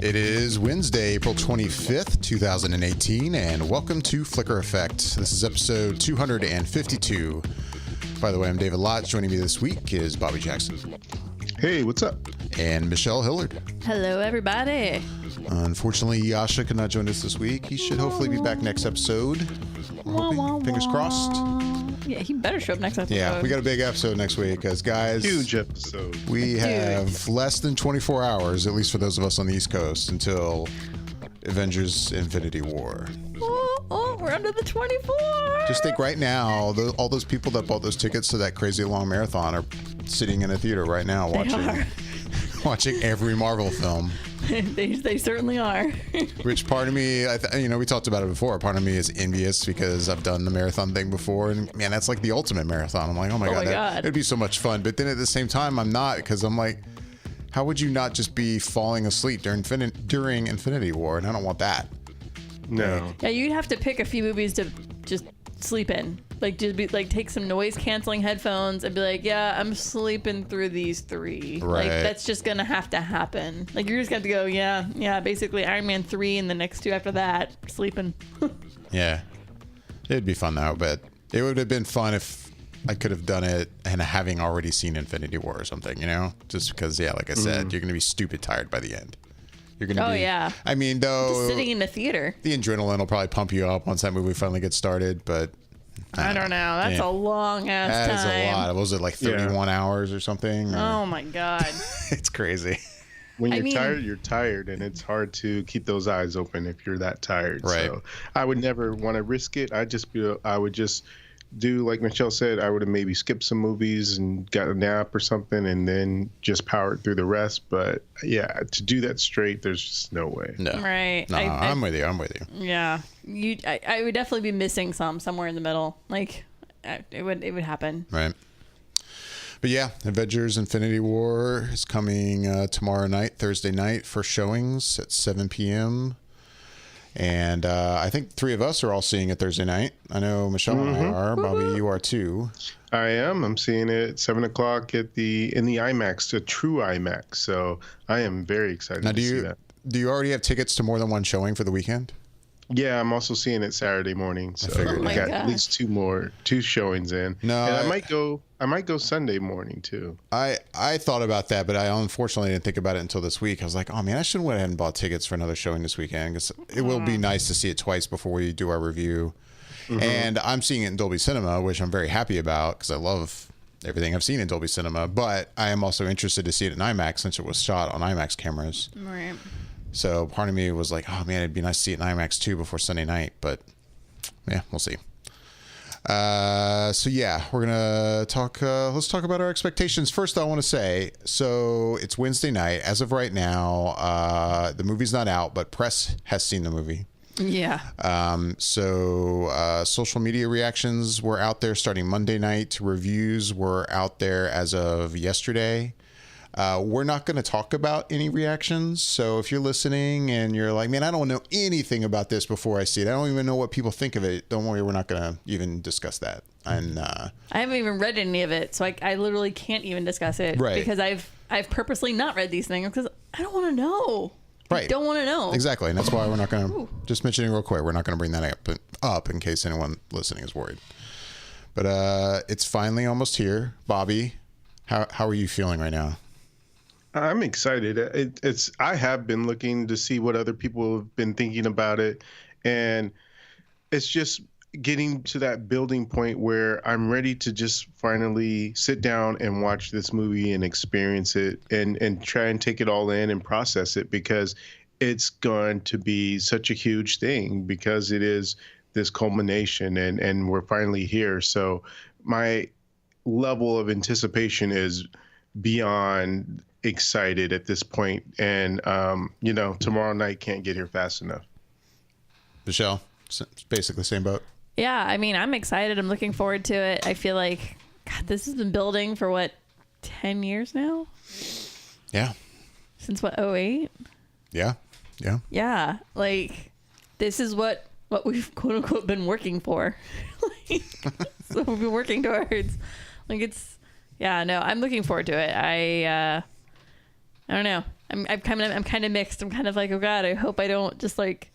It is Wednesday, April 25th, 2018, and welcome to Flicker Effect. This is episode 252. By the way, I'm David Lott. Joining me this week is Bobby Jackson. Hey, what's up? And Michelle Hillard. Hello, everybody. Unfortunately, Yasha could not join us this week. He should hopefully be back next episode. We're hoping. Fingers crossed. Yeah, he better show up next episode. Yeah, we got a big episode next week, because guys, Huge episode. we have less than 24 hours, at least for those of us on the East Coast, until Avengers Infinity War. Oh, we're under the 24. Just think right now, all those people that bought those tickets to that crazy long marathon are sitting in a theater right now watching every Marvel film. They certainly are. Which part of me, we talked about it before. Part of me is envious because I've done the marathon thing before, and man, that's like the ultimate marathon. I'm like, oh my god, it'd be so much fun. But then at the same time, I'm not, because I'm like, how would you not just be falling asleep during Infinity War? And I don't want that. No. Yeah, you'd have to pick a few movies to just sleep in. Like, just be like, take some noise canceling headphones and be like, yeah, I'm sleeping through these three. Right. Like, that's just gonna have to happen. Like, you're just gonna have to go, yeah, basically Iron Man 3 and the next two after that, sleeping. Yeah, it'd be fun though. But it would have been fun if I could have done it and having already seen Infinity War or something, just because, yeah, like I said, you're gonna be stupid tired by the end. You're gonna be, yeah. I mean, though, Just sitting in the theater. The adrenaline will probably pump you up once that movie finally gets started, but I don't know. That's a long ass time. That is a lot. Was it like 31 hours or something? Oh my god. It's crazy. When you're tired, you're tired, and it's hard to keep those eyes open if you're that tired. Right. So I would never want to risk it. I would just do like Michelle said. I would have maybe skipped some movies and got a nap or something, and then just powered through the rest. But yeah, to do that straight, there's just no way. No. Right. No, I'm with you. Yeah. I would definitely be missing somewhere in the middle. Like, it would happen. Right. But yeah, Avengers Infinity War is coming tomorrow night, Thursday night, for showings at 7 p.m. And I think three of us are all seeing it Thursday night. I know Michelle and I are. Bobby, you are too. I am. I'm seeing it at 7 o'clock in the IMAX, a true IMAX. So I am very excited to see that. Do you already have tickets to more than one showing for the weekend? Yeah, I'm also seeing it Saturday morning. So I got at least two showings in. No, and I might go Sunday morning too. I thought about that, but I unfortunately didn't think about it until this week. I was like, oh man, I should have went ahead and bought tickets for another showing this weekend, because it will be nice to see it twice before we do our review. Mm-hmm. And I'm seeing it in Dolby Cinema, which I'm very happy about, because I love everything I've seen in Dolby Cinema. But I am also interested to see it in IMAX, since it was shot on IMAX cameras. Right. So part of me was like, oh man, it'd be nice to see it in IMAX too before Sunday night. But yeah, we'll see. So yeah, we're gonna talk. Let's talk about our expectations. First, I want to say, so it's Wednesday night. As of right now, the movie's not out, but press has seen the movie. Yeah. So social media reactions were out there starting Monday night. Reviews were out there as of yesterday. We're not going to talk about any reactions. So if you're listening and you're like, man, I don't know anything about this before I see it, I don't even know what people think of it, don't worry, we're not going to even discuss that. And I haven't even read any of it, so I literally can't even discuss it. Right. Because I've purposely not read these things, because I don't want to know. Right. I don't want to know. Exactly. And that's why we're not going to, just mentioning real quick, we're not going to bring that up in case anyone listening is worried. But it's finally almost here. Bobby, how are you feeling right now? I'm excited. I have been looking to see what other people have been thinking about it, and it's just getting to that building point where I'm ready to just finally sit down and watch this movie and experience it and try and take it all in and process it, because it's going to be such a huge thing, because it is this culmination and we're finally here. So my level of anticipation is beyond excited at this point, and tomorrow night can't get here fast enough. Michelle, it's basically the same boat. Yeah, I mean, I'm excited. I'm looking forward to it. I feel like, God, this has been building for 10 years now? Yeah. Since 08? Yeah. Yeah, like, this is what we've quote unquote been working for. So we've been working towards. Like, it's, yeah, no, I'm looking forward to it. I don't know. I'm kind of mixed. I'm kind of like, oh God, I hope I don't just like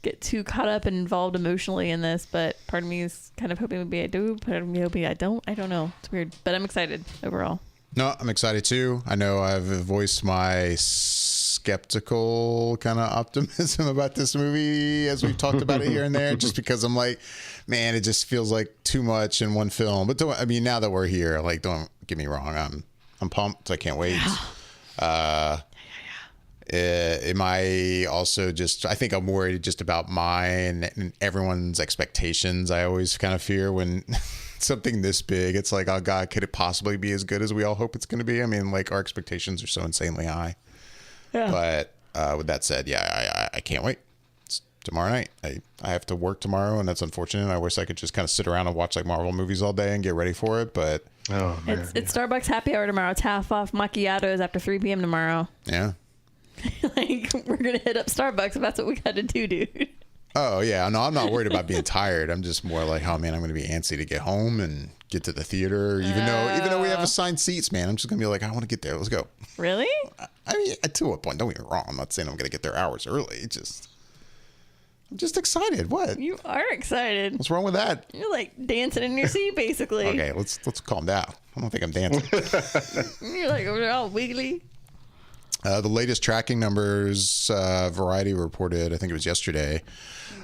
get too caught up and involved emotionally in this. But part of me is kind of hoping maybe I do. Part of me hoping I don't. I don't know. It's weird, but I'm excited overall. No, I'm excited too. I know I've voiced my skeptical kind of optimism about this movie as we've talked about it here and there, just because I'm like, man, it just feels like too much in one film. But now that we're here, like, don't get me wrong, I'm pumped. I can't wait. Am I also just, I think I'm worried just about mine and everyone's expectations. I always kind of fear when something this big, it's like, oh God, could it possibly be as good as we all hope it's going to be? I mean, like, our expectations are so insanely high. Yeah. But with that said, yeah, I can't wait. It's tomorrow night. I have to work tomorrow, and that's unfortunate. I wish I could just kind of sit around and watch like Marvel movies all day and get ready for it. But it's Starbucks happy hour tomorrow. It's half off macchiatos after 3 p.m. tomorrow. Yeah. Like, we're gonna hit up Starbucks if that's what we got to do, dude. Oh yeah, no, I'm not worried about being tired. I'm just more like, oh man, I'm gonna be antsy to get home and get to the theater. Even though we have assigned seats, man, I'm just gonna be like, I want to get there. Let's go. Really? I mean, to a point. Don't get me wrong. I'm not saying I'm gonna get there hours early. I'm just excited. What? You are excited. What's wrong with that? You're like dancing in your seat, basically. Okay, let's calm down. I don't think I'm dancing. You're like over there all wiggly. The latest tracking numbers, Variety reported, I think it was yesterday,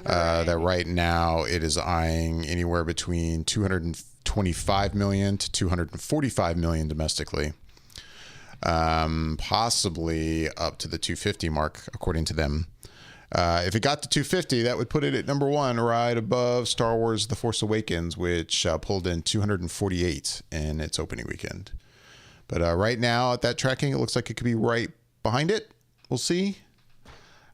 that right now it is eyeing anywhere between 225 million to 245 million domestically, possibly up to the 250 mark, according to them. If it got to 250, that would put it at number one, right above Star Wars The Force Awakens, which pulled in 248 in its opening weekend. But right now at that tracking, it looks like it could be right behind it. We'll see.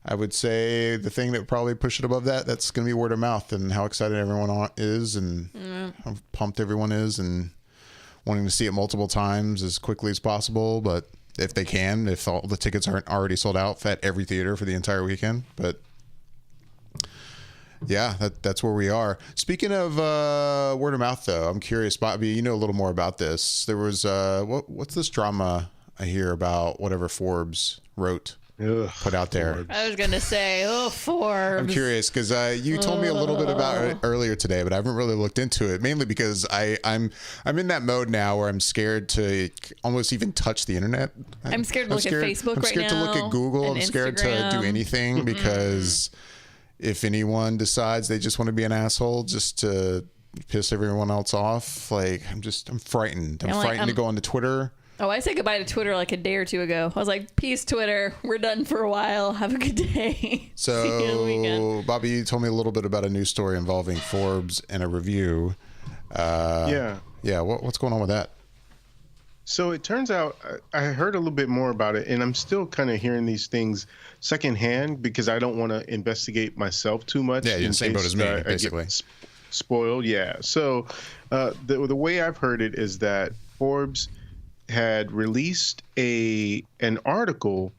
I would say the thing that would probably push it above that's going to be word of mouth and how excited everyone is and how pumped everyone is and wanting to see it multiple times as quickly as possible. But if they can, if all the tickets aren't already sold out at every theater for the entire weekend. But yeah, that's where we are. Speaking of word of mouth, though, I'm curious, Bobby, you know a little more about this. There was what's this drama I hear about whatever Forbes wrote, put out there. Forbes. I was going to say, Forbes. I'm curious because you told me a little bit about it earlier today, but I haven't really looked into it, mainly because I'm in that mode now where I'm scared to almost even touch the internet. I'm scared to look at Facebook right now. I'm scared to look at Google. I'm scared to do anything because if anyone decides they just want to be an asshole just to piss everyone else off, like I'm frightened. I'm frightened to go onto Twitter. Oh, I said goodbye to Twitter like a day or two ago. I was like, peace, Twitter. We're done for a while. Have a good day. So, see you in the weekend. Bobby, you told me a little bit about a news story involving Forbes and a review. Yeah, what's going on with that? So it turns out I heard a little bit more about it, and I'm still kind of hearing these things secondhand because I don't want to investigate myself too much. Yeah, you're in the same boat as me, basically. Spoiled, yeah. So the way I've heard it is that Forbes had released an article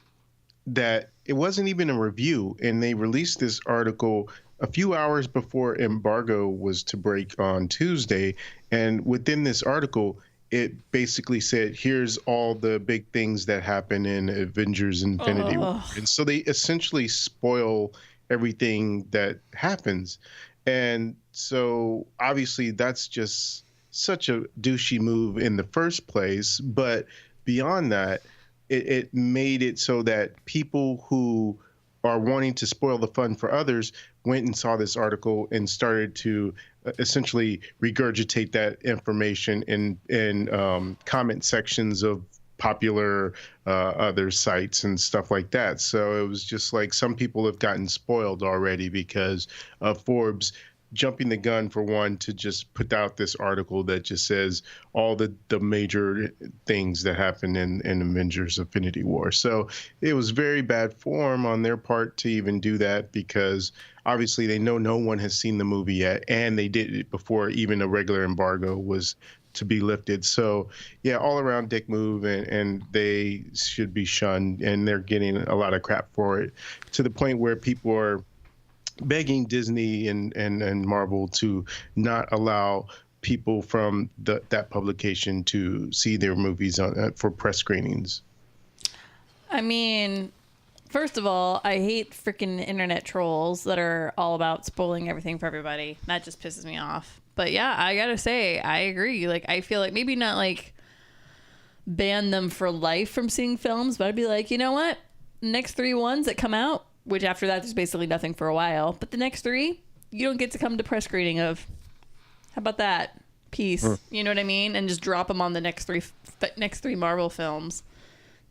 that it wasn't even a review, and they released this article a few hours before embargo was to break on Tuesday. And within this article, it basically said, here's all the big things that happen in Avengers Infinity War. And so they essentially spoil everything that happens. And so obviously that's just such a douchey move in the first place. But beyond that, it made it so that people who are wanting to spoil the fun for others went and saw this article and started to essentially regurgitate that information in comment sections of popular other sites and stuff like that. So it was just like some people have gotten spoiled already because of Forbes jumping the gun, for one, to just put out this article that just says all the major things that happened in Avengers Infinity War. So it was very bad form on their part to even do that because obviously they know no one has seen the movie yet, and they did it before even a regular embargo was to be lifted. So yeah, all around dick move, and they should be shunned, and they're getting a lot of crap for it, to the point where people are begging Disney and Marvel to not allow people from that publication to see their movies for press screenings. I mean, first of all, I hate freaking internet trolls that are all about spoiling everything for everybody. That just pisses me off. But yeah, I gotta say, I agree. Like, I feel like maybe not like ban them for life from seeing films, but I'd be like, you know what? Next 3 ones that come out, which after that there's basically nothing for a while, but the next 3, you don't get to come to press screening of. How about that? Peace. You know what I mean? And just drop them on the next three Marvel films.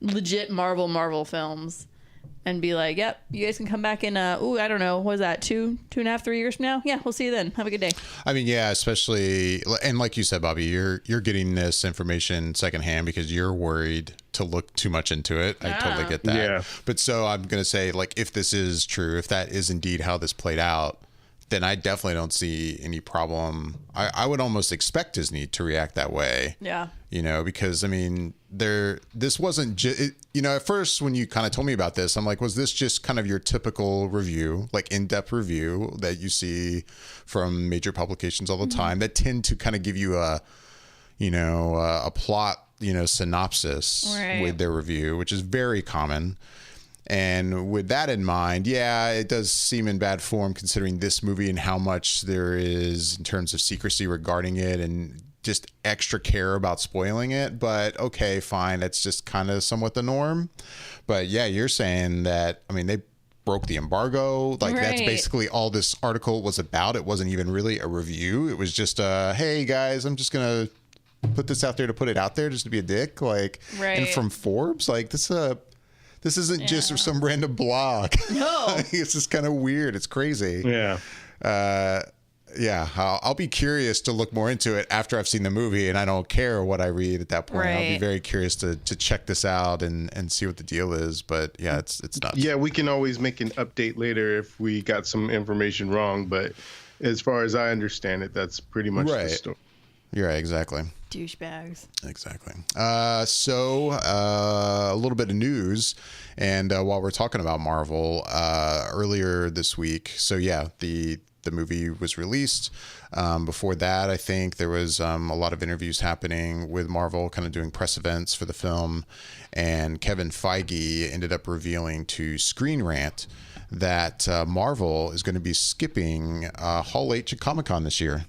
Legit Marvel films. And be like, yep, you guys can come back in, I don't know, what is that, 2.5, 3 years from now? Yeah, we'll see you then. Have a good day. I mean, yeah, especially, and like you said, Bobby, you're getting this information secondhand because you're worried to look too much into it. I totally get that. Yeah. But so I'm going to say, like, if this is true, if that is indeed how this played out, then I definitely don't see any problem. I would almost expect Disney to react that way. Yeah. You know, because I mean, this wasn't just, you know, at first when you kind of told me about this, I'm like, was this just kind of your typical review, like in-depth review that you see from major publications all the time that tend to kind of give you a plot, synopsis with their review, which is very common. And with that in mind, yeah, it does seem in bad form considering this movie and how much there is in terms of secrecy regarding it and just extra care about spoiling it. But okay, fine. That's just kind of somewhat the norm. But yeah, you're saying that, I mean, they broke the embargo. Like that's basically all this article was about. It wasn't even really a review. It was just hey guys, I'm just going to put this out there to put it out there just to be a dick. Like, and from Forbes, like this isn't just some random blog. No. It's just kind of weird. It's crazy. Yeah. I'll be curious to look more into it after I've seen the movie, and I don't care what I read at that point. I'll be very curious to check this out and see what the deal is. But yeah, it's nuts. Yeah, we can always make an update later if we got some information wrong. But as far as I understand it, that's pretty much the story. You're right, exactly. Douchebags. Exactly. So a little bit of news, and while we're talking about Marvel, earlier this week, so yeah, the movie was released. Before that, I think there was a lot of interviews happening with Marvel, kind of doing press events for the film, and Kevin Feige ended up revealing to Screen Rant that Marvel is going to be skipping Hall H at Comic-Con this year.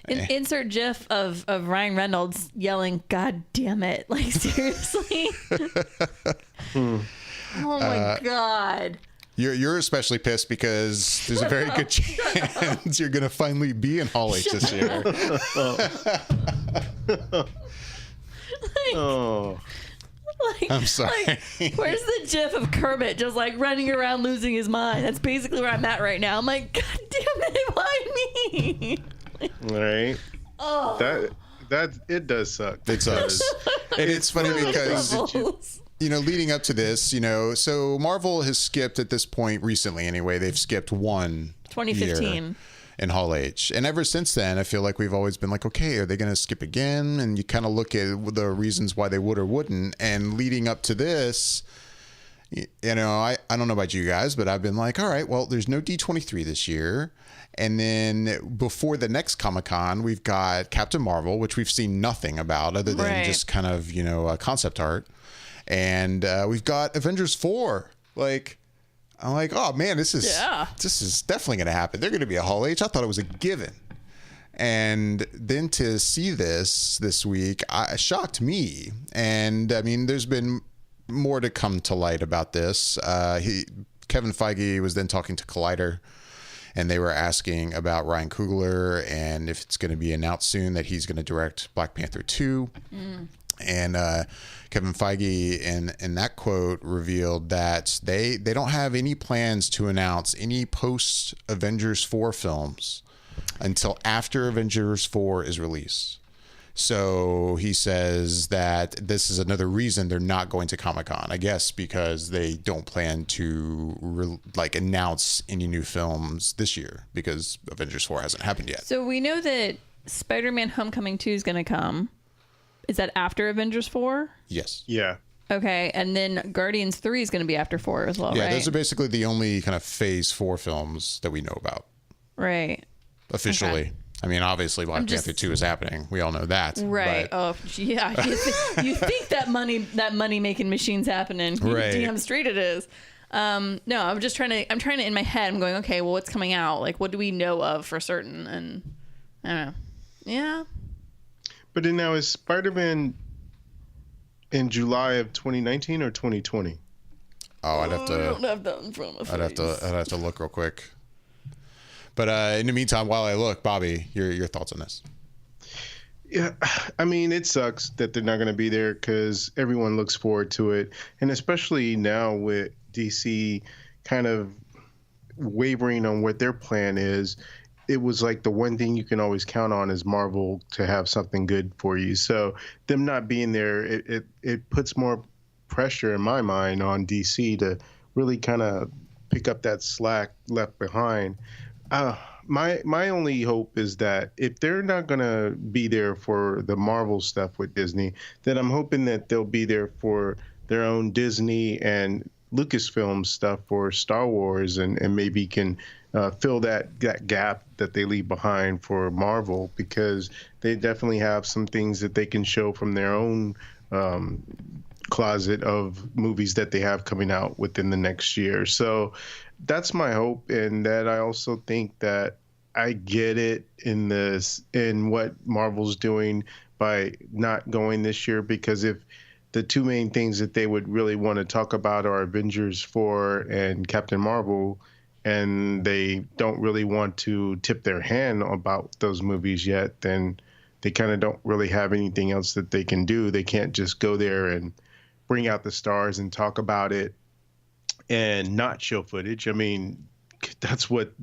Insert GIF of Ryan Reynolds yelling, "God damn it!" Like seriously. Oh my god. You're especially pissed because there's a very good chance you're gonna finally be in Hall H this year. I'm sorry. Where's the GIF of Kermit just like running around losing his mind? That's basically where I'm at right now. I'm like, God damn it, why me? Right. Oh. That it does suck. It sucks. And it's funny because leading up to this, so Marvel has skipped at this point recently anyway. They've skipped one 2015 year in Hall H. And ever since then, I feel like we've always been like, okay, are they going to skip again? And you kind of look at the reasons why they would or wouldn't. And leading up to this, I don't know about you guys, but I've been like, all right, well, there's no D23 this year. And then before the next Comic-Con, we've got Captain Marvel, which we've seen nothing about other than just kind of, concept art. And we've got Avengers 4. Like, I'm like, oh man, this is definitely going to happen. They're going to be a Hall H. I thought it was a given. And then to see this week, shocked me. And I mean, there's been more to come to light about this. Kevin Feige was then talking to Collider, and they were asking about Ryan Coogler and if it's going to be announced soon that he's going to direct Black Panther 2. And Kevin Feige in that quote revealed that they don't have any plans to announce any post Avengers 4 films until after Avengers 4 is released. So he says that this is another reason they're not going to Comic-Con, I guess, because they don't plan to announce any new films this year because Avengers 4 hasn't happened yet. So we know that Spider-Man Homecoming 2 is going to come. Is that after Avengers 4? Yes. Yeah. Okay, and then Guardians 3 is going to be after 4 as well, yeah, right? Those are basically the only kind of Phase 4 films that we know about. Right. Officially. Okay. I mean, obviously Black Panther 2 is happening. We all know that. Right. But, Oh, yeah. You think that money making machine's happening. Right. Damn straight it is. No, I'm trying to, in my head, I'm going, okay, well, what's coming out? Like, what do we know of for certain? And I don't know. Yeah. But then now, is Spider-Man in July of 2019 or 2020? Oh, I'd have to. I don't have that in front of my I'd have to look real quick. But in the meantime, while I look, Bobby, your thoughts on this? Yeah, I mean, it sucks that they're not going to be there because everyone looks forward to it. And especially now with DC kind of wavering on what their plan is, it was like the one thing you can always count on is Marvel to have something good for you. So them not being there, it puts more pressure in my mind on DC to really kind of pick up that slack left behind. My only hope is that if they're not going to be there for the Marvel stuff with Disney, then I'm hoping that they'll be there for their own Disney and Lucasfilm stuff for Star Wars, and maybe can fill that gap that they leave behind for Marvel, because they definitely have some things that they can show from their own closet of movies that they have coming out within the next year. So that's my hope. And that I also think that I get it in what Marvel's doing by not going this year, because if the two main things that they would really want to talk about are Avengers 4 and Captain Marvel, and they don't really want to tip their hand about those movies yet, then they kind of don't really have anything else that they can do. They can't just go there and bring out the stars and talk about it and not show footage. I mean, that's what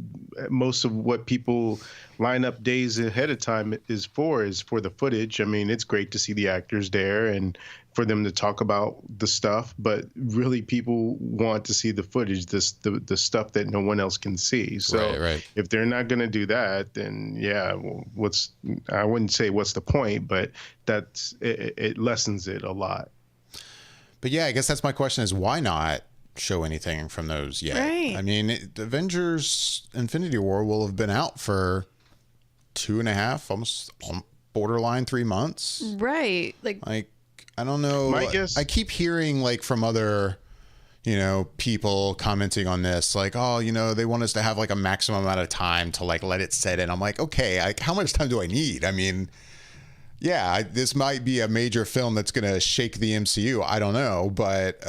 most of what people line up days ahead of time is for the footage. I mean, it's great to see the actors there and for them to talk about the stuff, but really people want to see the footage, the stuff that no one else can see. So right. If they're not going to do that, then yeah, well, I wouldn't say what's the point, but it lessens it a lot. But yeah, I guess that's my question, is why not show anything from those yet? Right. I mean, Avengers Infinity War will have been out for 2.5, almost borderline 3 months. Right. Like I don't know. My guess, I keep hearing like from other, people commenting on this, like, oh, they want us to have like a maximum amount of time to like let it set in. I'm like, okay, how much time do I need? I mean, yeah, this might be a major film that's going to shake the MCU. I don't know, but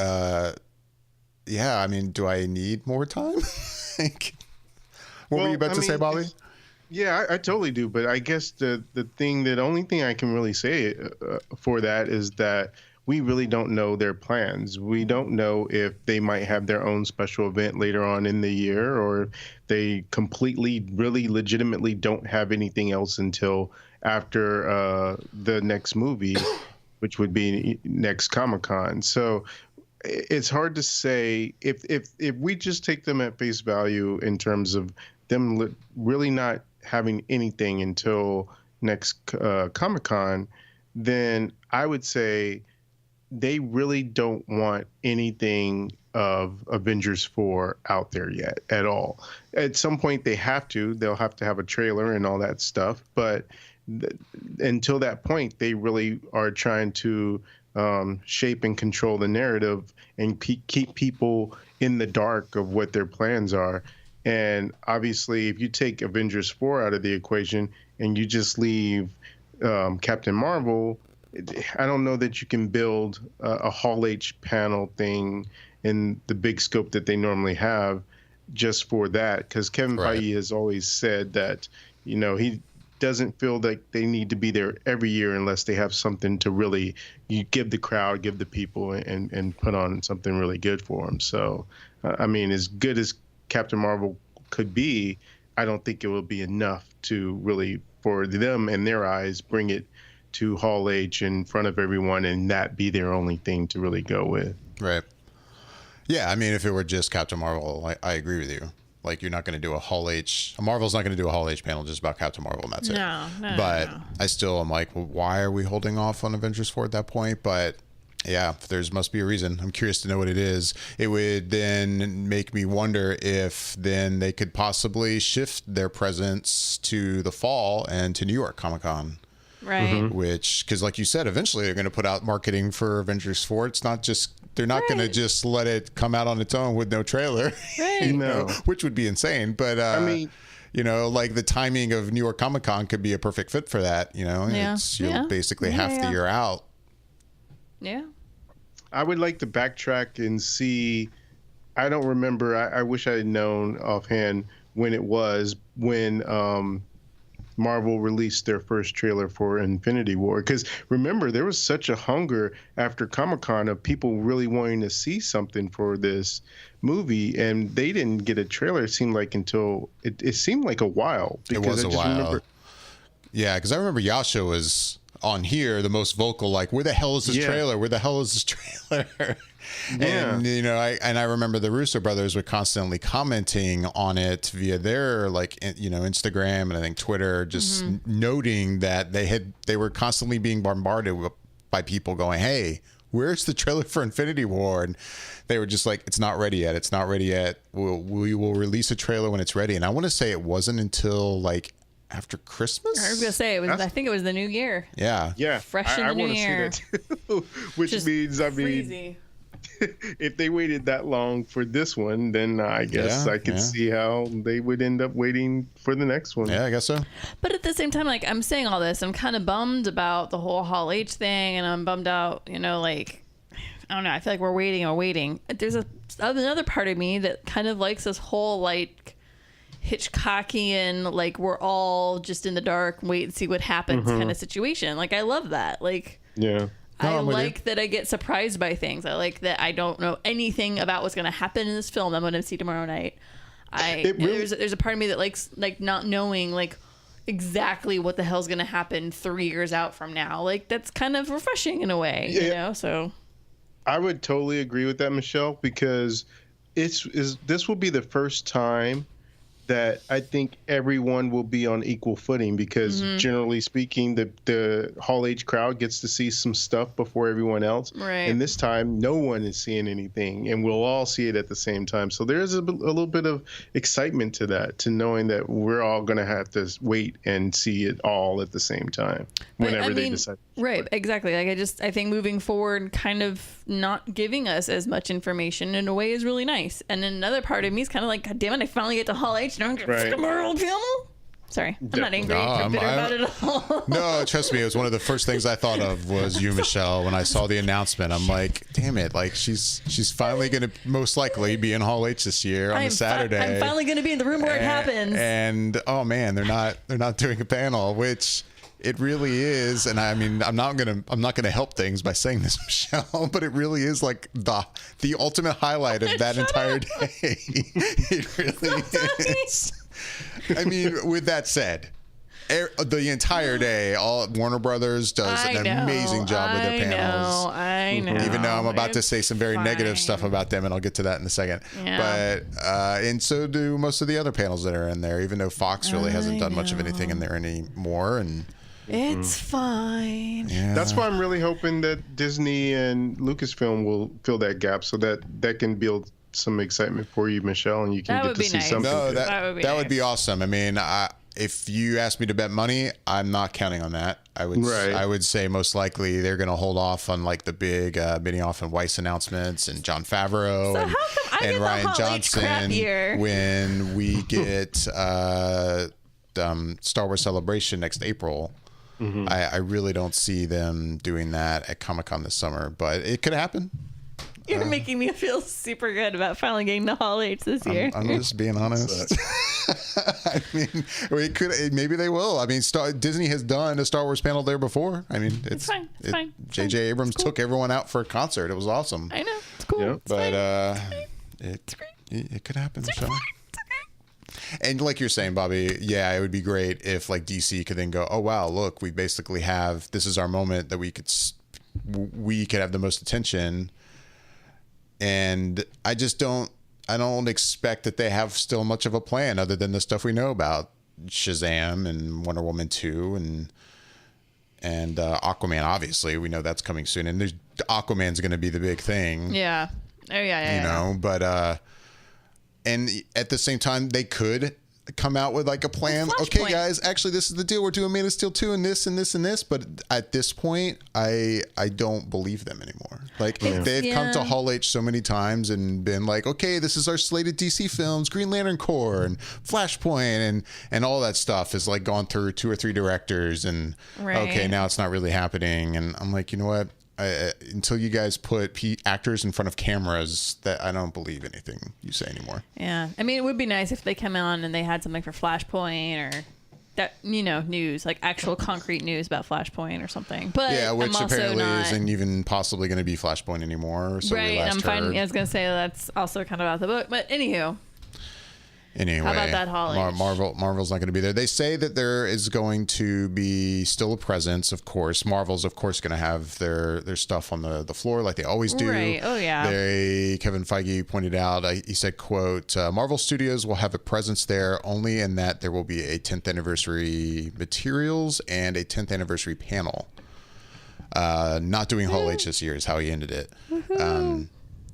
yeah, I mean, do I need more time? What were you about to say, Bobby? Yeah, I totally do. But I guess the only thing I can really say for that is that we really don't know their plans. We don't know if they might have their own special event later on in the year, or they completely, really legitimately don't have anything else until after the next movie, which would be next Comic-Con. So it's hard to say if we just take them at face value in terms of them really not having anything until next Comic-Con, then I would say they really don't want anything of Avengers 4 out there yet at all. At some point they'll have to have a trailer and all that stuff, but until that point they really are trying to shape and control the narrative and keep people in the dark of what their plans are. And obviously, if you take Avengers 4 out of the equation and you just leave Captain Marvel, I don't know that you can build a Hall H panel thing in the big scope that they normally have just for that. Because Kevin Feige has always said that, he doesn't feel like they need to be there every year unless they have something to really give the crowd, give the people, and put on something really good for them. So, I mean, as good as Captain Marvel could be, I don't think it will be enough to really, for them in their eyes, bring it to Hall H in front of everyone and that be their only thing to really go with. Right. Yeah, I mean, if it were just Captain Marvel, I agree with you. Like, you're not going to do Marvel's not going to do a Hall H panel just about Captain Marvel, and that's it. No. But I still am like, well, why are we holding off on Avengers 4 at that point? But Yeah, must be a reason. I'm curious to know what it is. It would then make me wonder if then they could possibly shift their presence to the fall and to New York Comic Con. Right. Which, because like you said, eventually they're going to put out marketing for Avengers 4. It's not just, they're not going to just let it come out on its own with no trailer, Right. you know, which would be insane. But, I mean, you know, like the timing of New York Comic Con could be a perfect fit for that. You know, you're basically half the year out. Yeah. I would like to backtrack and see. I don't remember. I wish I had known offhand when it was when Marvel released their first trailer for Infinity War. Because remember, there was such a hunger after Comic-Con of people really wanting to see something for this movie, and they didn't get a trailer. It seemed like until it seemed like a while. It was a while. Yeah, because I remember Yasha was on here the most vocal, like, where the hell is this trailer? Where the hell is this trailer? And you know, I remember the Russo brothers were constantly commenting on it via their, like, you know, Instagram and I think Twitter, just noting that they were constantly being bombarded by people going, hey, where's the trailer for Infinity War? And they were just like, it's not ready yet. It's not ready yet. We will release a trailer when it's ready. And I want to say it wasn't until like after Christmas. I was gonna say it was. I think it was the new year. Yeah. Fresh in the new year. See that too. Which means, I mean, if they waited that long for this one, then I guess I could see how they would end up waiting for the next one. Yeah, I guess so. But at the same time, like, I'm saying all this, I'm kind of bummed about the whole Hall H thing, and I'm bummed out, you know, like, I don't know, I feel like we're waiting. There's another part of me that kind of likes this whole, like, Hitchcockian, like, we're all just in the dark, wait and see what happens kind of situation. Like, I love that. Like, I like that I get surprised by things. I like that I don't know anything about what's going to happen in this film I'm going to see tomorrow night. There's a part of me that likes, like, not knowing, like, exactly what the hell's going to happen 3 years out from now. Like, that's kind of refreshing in a way, you know? So I would totally agree with that, Michelle, because this will be the first time that I think everyone will be on equal footing, because generally speaking, the Hall H crowd gets to see some stuff before everyone else. Right. And this time, no one is seeing anything, and we'll all see it at the same time. So there's a little bit of excitement to that, to knowing that we're all going to have to wait and see it all at the same time whenever they decide. Right, exactly. Like, I think moving forward, kind of not giving us as much information in a way is really nice. And then another part of me is kind of like, God damn it, I finally get to Hall H. Don't get a Marvel panel. Sorry, I'm not angry or bitter about it at all. No, trust me, it was one of the first things I thought of was you, Michelle, when I saw the announcement. I'm like, damn it, like she's finally going to most likely be in Hall H this year on a Saturday. I'm finally going to be in the room where it happens. And oh man, they're not doing a panel, which it really is. And I mean, I'm not gonna help things by saying this, Michelle, but it really is like the ultimate highlight of that entire day. It really is. I mean, with that said, the entire day, Warner Brothers does an amazing job with their panels. I know. Even though I'm about to say some very negative stuff about them, and I'll get to that in a second. Yeah. But and so do most of the other panels that are in there. Even though Fox really hasn't done much of anything in there anymore, and it's fine. Yeah. That's why I'm really hoping that Disney and Lucasfilm will fill that gap, so that can build some excitement for you, Michelle, and you can get to see something. No, that would be awesome. I mean, if you asked me to bet money, I'm not counting on that. I would say most likely they're going to hold off on like the big Benioff and Weiss announcements and Jon Favreau and Rian Johnson when we get Star Wars Celebration next April. I really don't see them doing that at Comic-Con this summer, but it could happen. You're making me feel super good about finally getting to Hall H this year. I'm just being honest. I mean, maybe they will. I mean, Disney has done a Star Wars panel there before. I mean, it's fine. It's fine. J.J. Abrams took everyone out for a concert. It was awesome. I know. It's cool. Yeah. But it could happen. So. And like you're saying, Bobby, yeah, it would be great if like DC could then go, oh wow, look, we basically have, this is our moment that we could have the most attention. And I don't expect that they have still much of a plan other than the stuff we know about Shazam and Wonder Woman 2 and Aquaman. Obviously, we know that's coming soon, and there's Aquaman's going to be the big thing. Yeah. Oh yeah. You know, but and at the same time, they could come out with like a plan. Okay, guys, actually, this is the deal. We're doing Man of Steel 2 and this and this and this. But at this point, I don't believe them anymore. Like they've come to Hall H so many times and been like, okay, this is our slated DC films, Green Lantern Corps and Flashpoint and all that stuff is like gone through 2 or 3 directors and okay, now it's not really happening. And I'm like, you know what? Until you guys put actors in front of cameras, that I don't believe anything you say anymore. Yeah, I mean, it would be nice if they come on and they had something for Flashpoint or that, you know, news, like actual concrete news about Flashpoint or something. But yeah, which I'm apparently isn't even possibly going to be Flashpoint anymore. So right, I'm fine. I was going to say that's also kind of out the book, but anywho. Anyway, how about that, Holly? Marvel's not going to be there. They say that there is going to be still a presence, of course. Marvel's, of course, going to have their stuff on the floor like they always do. Right. Oh, yeah. Kevin Feige pointed out, he said, quote, Marvel Studios will have a presence there only in that there will be a 10th anniversary materials and a 10th anniversary panel. Not doing Hall H this year is how he ended it.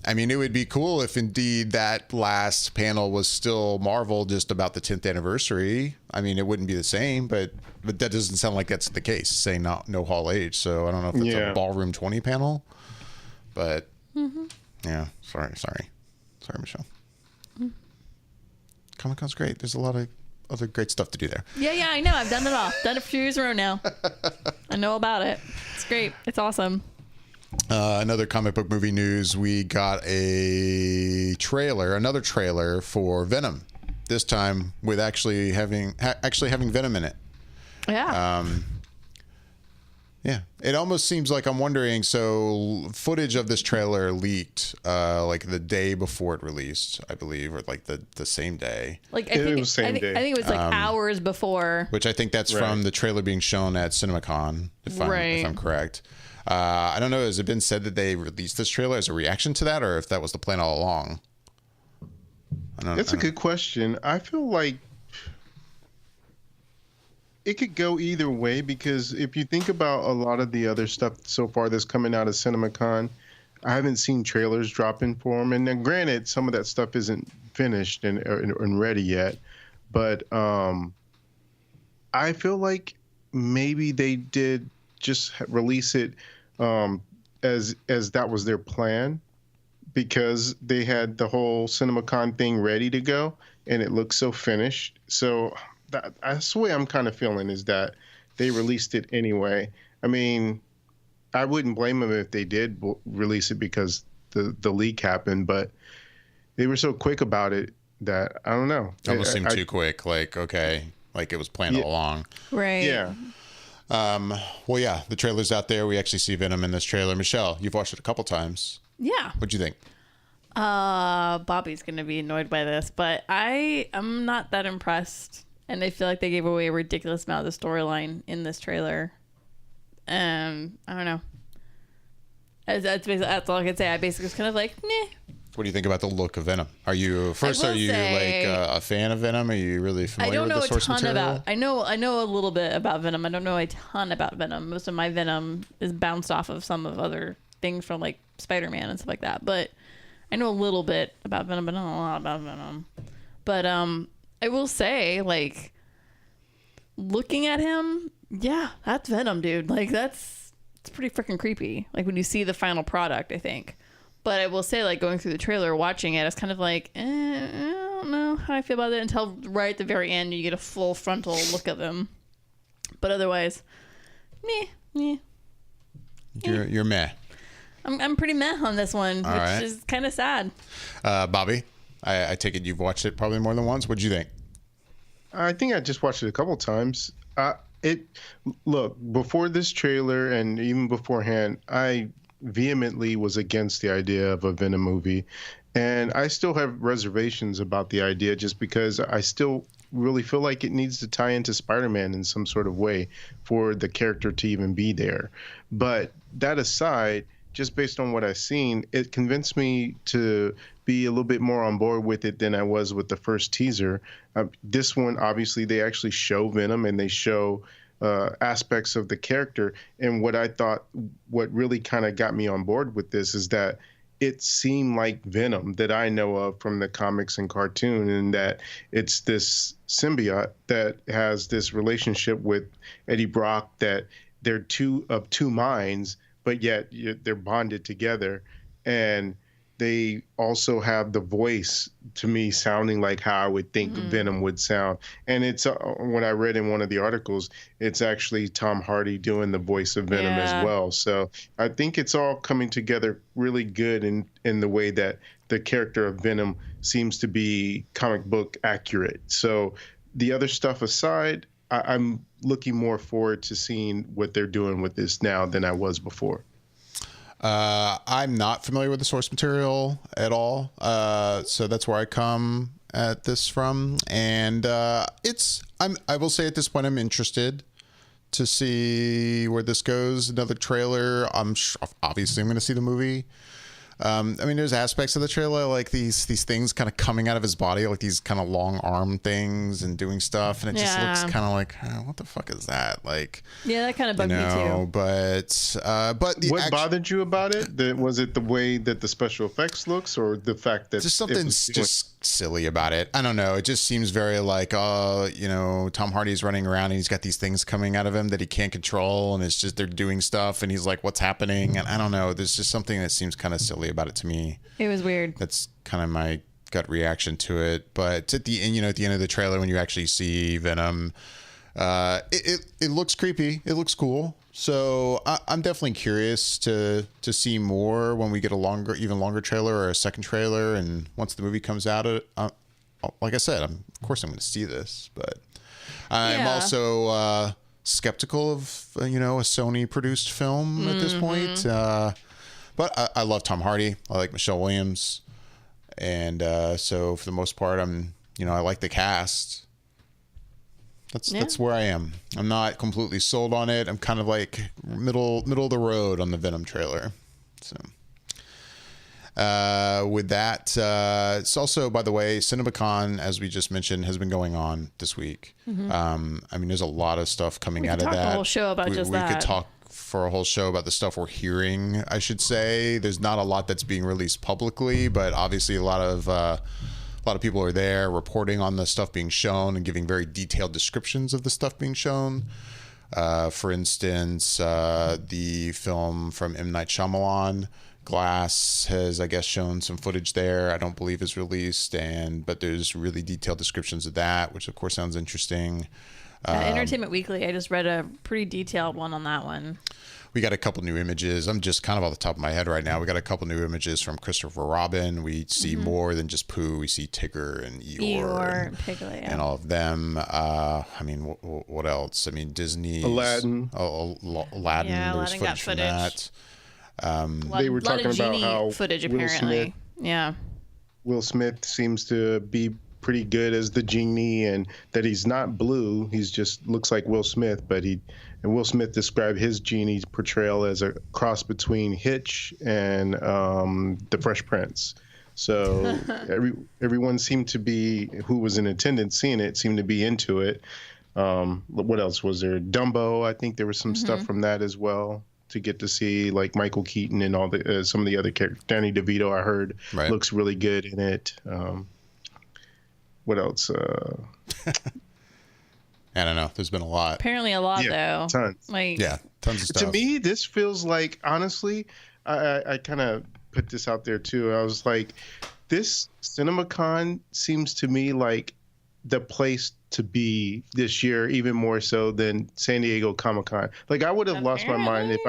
I mean, it would be cool if indeed that last panel was still Marvel just about the 10th anniversary. I mean, it wouldn't be the same, but that doesn't sound like that's the case, saying no Hall H. So I don't know if it's a Ballroom 20 panel, but yeah, sorry, Michelle. Comic-Con's great. There's a lot of other great stuff to do there. Yeah, I know. I've done it all. Done it a few years in a row now. I know about it. It's great. It's awesome. Another comic book movie news, we got another trailer for Venom. This time with actually having Venom in it. Yeah. Yeah. It almost seems like I'm wondering, so footage of this trailer leaked like the day before it released, I believe, or like the same day. Like I think it was like hours before. Which I think that's from the trailer being shown at CinemaCon, if I'm correct. I don't know. Has it been said that they released this trailer as a reaction to that, or if that was the plan all along? That's a good question. I feel like it could go either way, because if you think about a lot of the other stuff so far that's coming out of CinemaCon, I haven't seen trailers dropping for them. And then granted, some of that stuff isn't finished and ready yet. But I feel like maybe they did just release it as that was their plan, because they had the whole CinemaCon thing ready to go and it looks so finished. So that's the way I'm kind of feeling, is that they released it anyway. I mean, I wouldn't blame them if they did release it because the leak happened, but they were so quick about it that I don't know. It almost seemed too quick. Like, okay, like it was planned all along. Right. Yeah. Well, yeah, the trailer's out there. We actually see Venom in this trailer. Michelle, you've watched it a couple times. Yeah. What'd you think? Bobby's gonna be annoyed by this, but I'm not that impressed, and I feel like they gave away a ridiculous amount of the storyline in this trailer. I don't know. That's all I can say. I basically was kind of like, meh. What do you think about the look of Venom? Are you like a fan of Venom? Are you really familiar with the source material? I know a little bit about Venom. I don't know a ton about Venom. Most of my Venom is bounced off of some of other things from like Spider-Man and stuff like that. But I know a little bit about Venom, but not a lot about Venom. But I will say, like, looking at him, yeah, that's Venom, dude. Like, it's pretty freaking creepy. Like when you see the final product, I think. But I will say, like, going through the trailer, watching it, it's kind of like, I don't know how I feel about it until right at the very end, you get a full frontal look of him. But otherwise, meh. You're meh. I'm pretty meh on this one, which is kind of sad. Bobby, I take it you've watched it probably more than once. What'd you think? I think I just watched it a couple times. Look, before this trailer and even beforehand, I vehemently was against the idea of a Venom movie, and I still have reservations about the idea, just because I still really feel like it needs to tie into Spider-Man in some sort of way for the character to even be there. But that aside, just based on what I've seen, it convinced me to be a little bit more on board with it than I was with the first teaser. This one, obviously, they actually show Venom and they show aspects of the character. And what really kind of got me on board with this is that it seemed like Venom that I know of from the comics and cartoon, and that it's this symbiote that has this relationship with Eddie Brock, that they're two of two minds, but yet they're bonded together. And they also have the voice, to me, sounding like how I would think Venom would sound. And it's when I read in one of the articles, it's actually Tom Hardy doing the voice of Venom as well. So I think it's all coming together really good in the way that the character of Venom seems to be comic book accurate. So the other stuff aside, I'm looking more forward to seeing what they're doing with this now than I was before. I'm not familiar with the source material at all, so that's where I come at this from. And I will say at this point, I'm interested to see where this goes. Another trailer. Obviously I'm going to see the movie. I mean, there's aspects of the trailer like these things kind of coming out of his body, like these kind of long arm things and doing stuff, and it just looks kind of like, what the fuck is that? Like, that kind of bugged me too. But what bothered you about it? Was it the way that the special effects looks, or the fact that just something's just silly about it? I don't know. It just seems very like, Tom Hardy's running around and he's got these things coming out of him that he can't control, and it's just they're doing stuff, and he's like, what's happening? And I don't know. There's just something that seems kind of silly about it to me. It was weird. That's kind of my gut reaction to it. But at the end, at the end of the trailer, when you actually see Venom, it looks creepy. It looks cool. So I'm definitely curious to see more when we get even longer trailer or a second trailer. And once the movie comes out, like I said, of course I'm going to see this. But I'm also skeptical of a Sony produced film at this point. But I love Tom Hardy. I like Michelle Williams. And so for the most part, I like the cast. That's where I am. I'm not completely sold on it. I'm kind of like middle of the road on the Venom trailer. So with that, it's also, by the way, CinemaCon, as we just mentioned, has been going on this week. There's a lot of stuff coming out of that. We could talk a whole show about that. We could talk for a whole show about the stuff we're hearing, I should say. There's not a lot that's being released publicly, but obviously a lot of people are there reporting on the stuff being shown and giving very detailed descriptions of the stuff being shown. For instance, the film from M. Night Shyamalan, Glass, has, I guess, shown some footage there. I don't believe is released, but there's really detailed descriptions of that, which of course sounds interesting. Entertainment Weekly, I just read a pretty detailed one on that one. We got a couple new images. I'm just kind of off the top of my head right now. We got a couple new images from Christopher Robin. We see more than just Pooh. We see Tigger and Eeyore and Piglet, and all of them. What else? Disney, Aladdin. Aladdin. Yeah, there's Aladdin got footage from that. They were talking about how footage apparently. Will Smith seems to be pretty good as the genie, and that he's not blue. He's just looks like Will Smith, and Will Smith described his genie's portrayal as a cross between Hitch and the Fresh Prince. So everyone seemed to be, who was in attendance seeing it, seemed to be into it. What else was there? Dumbo, I think there was some stuff from that as well to get to see, like Michael Keaton and all the some of the other characters. Danny DeVito, I heard, looks really good in it. What else? I don't know. There's been a lot. Apparently a lot, though. Tons. Tons of stuff. To me, this feels like, honestly, I kind of put this out there too. I was like, this CinemaCon seems to me like the place to be this year, even more so than San Diego Comic-Con. Like, I would have lost my mind if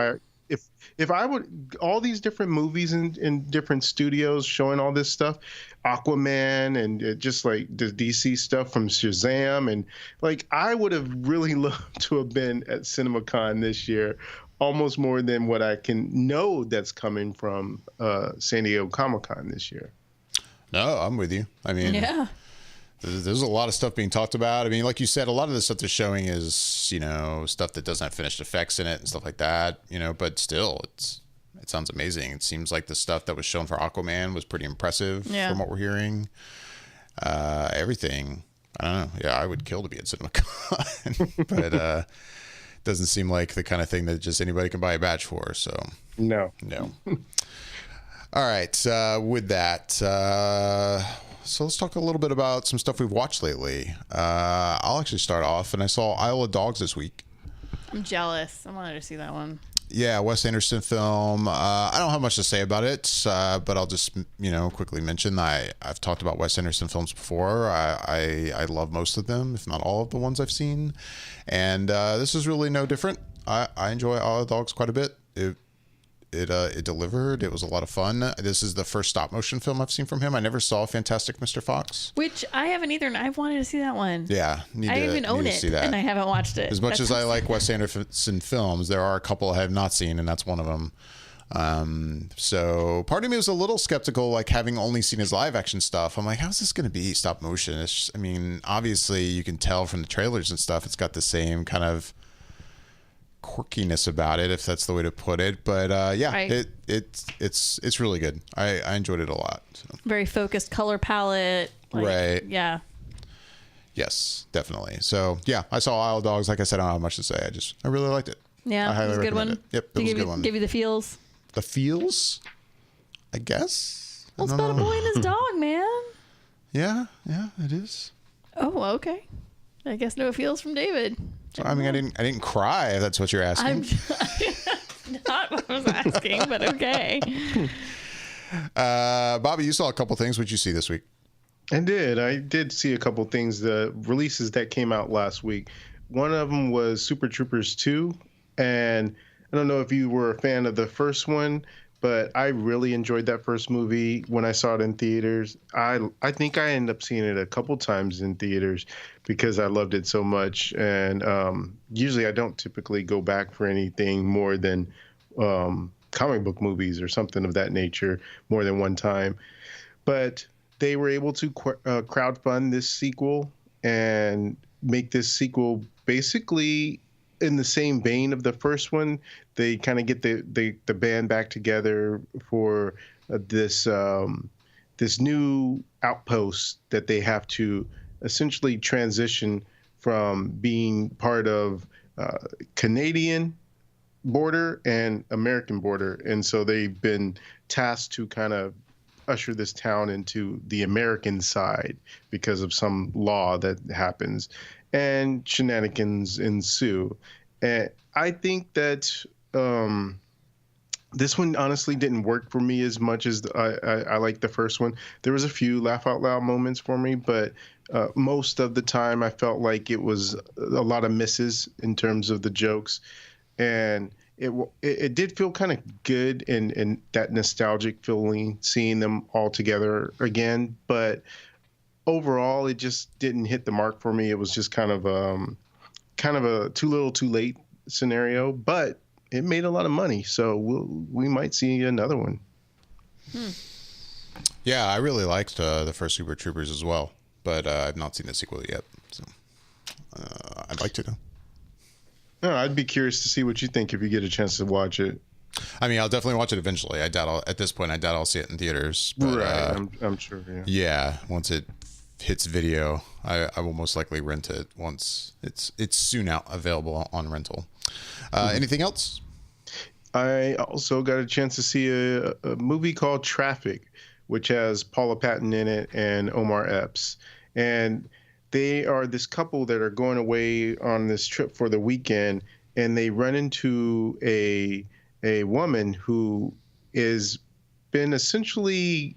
I would, all these different movies in different studios showing all this stuff, Aquaman and just like the DC stuff from Shazam, and like I would have really loved to have been at CinemaCon this year, almost more than what I can know that's coming from San Diego Comic-Con this year. No, I'm with you. There's a lot of stuff being talked about. Like you said, a lot of the stuff they're showing is, stuff that doesn't have finished effects in it and stuff like that, but still, it sounds amazing. It seems like the stuff that was shown for Aquaman was pretty impressive from what we're hearing. Everything. I don't know. Yeah, I would kill to be at CinemaCon. But doesn't seem like the kind of thing that just anybody can buy a badge for. So No. All right. With that, so let's talk a little bit about some stuff we've watched lately. I'll actually start off, and I saw Isle of Dogs this week. I'm jealous. I wanted to see that one. Yeah, Wes Anderson film. I don't have much to say about it, but I'll just quickly mention I've talked about Wes Anderson films before. I love most of them, if not all of the ones I've seen, and this is really no different. I enjoy Isle of Dogs quite a bit. It delivered. It was a lot of fun. This is the first stop motion film I've seen from him. I never saw Fantastic Mr. Fox, which I haven't either, and I've wanted to see that one. Yeah, I even own it, and I haven't watched it. As much as I like Wes Anderson films, there are a couple I have not seen, and that's one of them. So part of me was a little skeptical, like having only seen his live action stuff. I'm like, how's this going to be stop motion? It's just, I mean, obviously you can tell from the trailers and stuff, it's got the same kind of quirkiness about it, if that's the way to put it. But right. It's really good. I enjoyed it a lot. So. Very focused color palette. Right. Yeah. Yes, definitely. So yeah, I saw Isle of Dogs. Like I said, I don't have much to say. I really liked it. Yeah, I highly it was a good recommend one. it. Yep, it was a good one. Give you the feels. The feels, I guess. Well, it's about a boy and his dog, man. Yeah, it is. Oh, okay. I guess no feels from David. So, I mean, I didn't cry, if that's what you're asking. Not what I was asking, but okay. Bobby, you saw a couple things. What'd you see this week? I did see a couple things, the releases that came out last week. One of them was Super Troopers 2, and I don't know if you were a fan of the first one, but I really enjoyed that first movie when I saw it in theaters. I think I ended up seeing it a couple times in theaters because I loved it so much. And usually I don't typically go back for anything more than comic book movies or something of that nature more than one time. But they were able to crowdfund this sequel and make this sequel basically in the same vein of the first one. They kind of get the band back together for this new outpost that they have to essentially transition from being part of Canadian border and American border. And so they've been tasked to kind of usher this town into the American side because of some law that happens, and shenanigans ensue. And I think that this one honestly didn't work for me as much as I like the first one. There was a few laugh out loud moments for me, but most of the time I felt like it was a lot of misses in terms of the jokes. And it did feel kind of good in that nostalgic feeling, seeing them all together again. But overall, it just didn't hit the mark for me. It was just kind of a too little, too late scenario. But it made a lot of money, so we might see another one. Yeah, I really liked the first Super Troopers as well, but I've not seen the sequel yet. So I'd like to know. No, I'd be curious to see what you think if you get a chance to watch it. I mean, I'll definitely watch it eventually. At this point, I doubt I'll see it in theaters. But, right, I'm sure. Yeah. Yeah, once it hits video, I will most likely rent it once it's soon out available on rental. Anything else? I also got a chance to see a movie called Traffic, which has Paula Patton in it and Omar Epps. And they are this couple that are going away on this trip for the weekend, and they run into a woman who is been essentially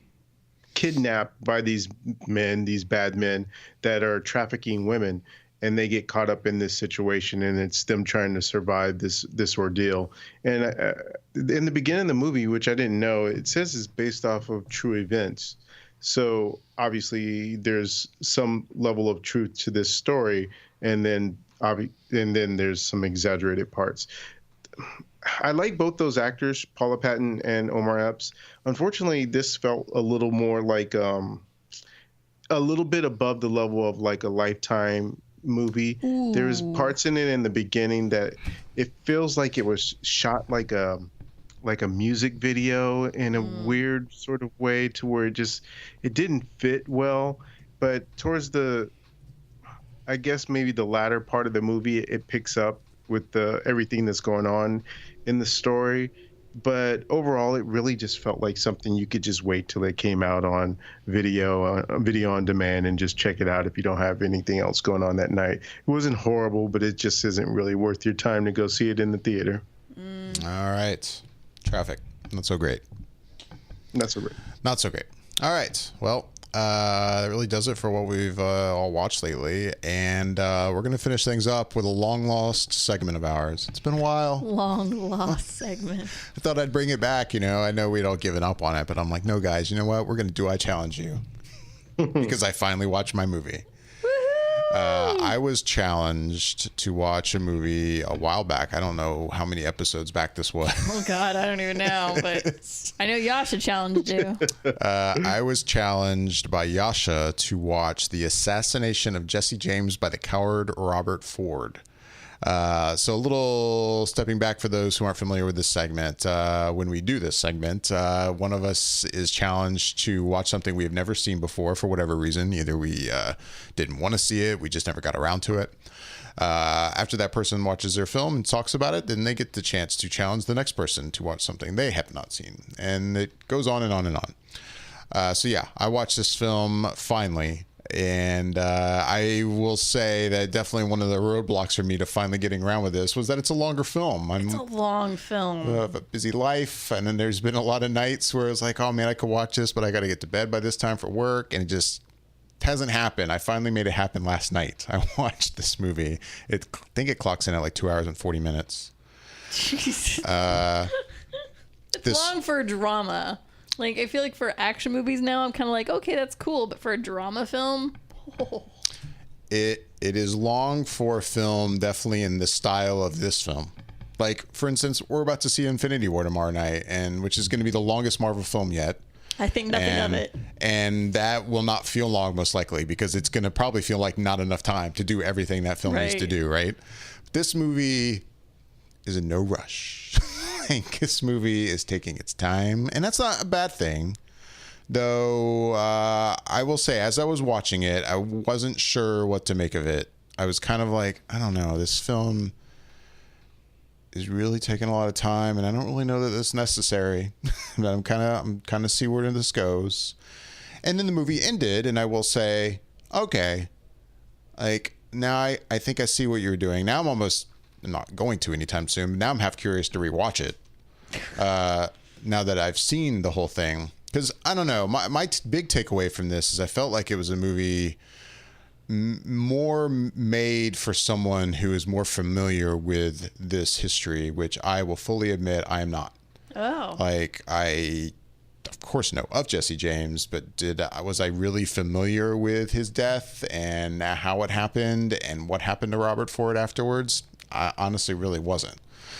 kidnapped by these bad men that are trafficking women, and they get caught up in this situation, and it's them trying to survive this ordeal. And in the beginning of the movie, which I didn't know, it says it's based off of true events. So obviously there's some level of truth to this story, and then there's some exaggerated parts. I like both those actors, Paula Patton and Omar Epps. Unfortunately, this felt a little more like a little bit above the level of like a Lifetime movie. Ooh. There's parts in it in the beginning that it feels like it was shot like a music video in a weird sort of way, to where it didn't fit well. But towards I guess maybe the latter part of the movie, it picks up with everything that's going on in the story. But overall, it really just felt like something you could just wait till it came out on video on demand and just check it out if you don't have anything else going on that night. It wasn't horrible, but it just isn't really worth your time to go see it in the theater. All right. Traffic. Not so great. Not so great. Not so great. All right. Well, that really does it for what we've all watched lately. And we're going to finish things up with a long-lost segment of ours. It's been a while. Long-lost segment. I thought I'd bring it back. I know we'd all given up on it, but I'm like, no, guys, you know what? We're going to do I Challenge You. Because I finally watched my movie. I was challenged to watch a movie a while back. I don't know how many episodes back this was. Oh, God, I don't even know. But I know Yasha challenged you. I was challenged by Yasha to watch The Assassination of Jesse James by the Coward Robert Ford. So a little stepping back for those who aren't familiar with this segment. When we do this segment, one of us is challenged to watch something we have never seen before for whatever reason. Either we didn't want to see it, we just never got around to it. After that person watches their film and talks about it, then they get the chance to challenge the next person to watch something they have not seen. And it goes on and on and on. So yeah, I watched this film finally. And I will say that definitely one of the roadblocks for me to finally getting around with this was that it's a longer film. It's a long film. I have a busy life, and then there's been a lot of nights where it's like, oh man, I could watch this, but I got to get to bed by this time for work, and it just hasn't happened. I finally made it happen last night. I watched this movie. I think it clocks in at like 2 hours and 40 minutes. Jesus. It's long for a drama. Like, I feel like for action movies now, I'm kind of like, okay, that's cool. But for a drama film, it is long for a film, definitely in the style of this film. Like, for instance, we're about to see Infinity War tomorrow night, and which is going to be the longest Marvel film yet. I think nothing of it. And that will not feel long, most likely, because it's going to probably feel like not enough time to do everything that film needs to do, right? This movie is in no rush. Like, this movie is taking its time, and that's not a bad thing. Though, I will say, as I was watching it, I wasn't sure what to make of it. I was kind of like, I don't know, this film is really taking a lot of time, and I don't really know that it's necessary. But I'm kind of see where this goes. And then the movie ended, and I will say, okay, like, now I think I see what you're doing. Now I'm not going to anytime soon. Now I'm half curious to rewatch it. Now that I've seen the whole thing, because I don't know, my big takeaway from this is I felt like it was a movie more made for someone who is more familiar with this history, which I will fully admit I am not. Oh, like, I of course know of Jesse James, but was I really familiar with his death and how it happened and what happened to Robert Ford afterwards? I honestly really wasn't.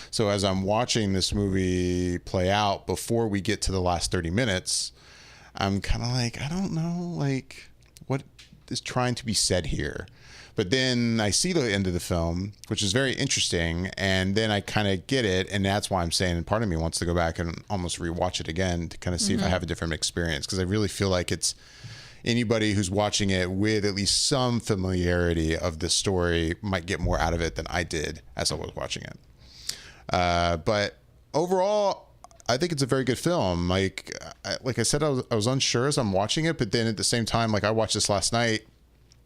So as I'm watching this movie play out, before we get to the last 30 minutes, I'm kind of like, I don't know, like, what is trying to be said here? But then I see the end of the film, which is very interesting, and then I kind of get it, and that's why I'm saying, and part of me wants to go back and almost rewatch it again to kind of see if I have a different experience, because I really feel like it's anybody who's watching it with at least some familiarity of the story might get more out of it than I did as I was watching it. But overall, I think it's a very good film. Like I said, I was unsure as I'm watching it, but then at the same time, like, I watched this last night,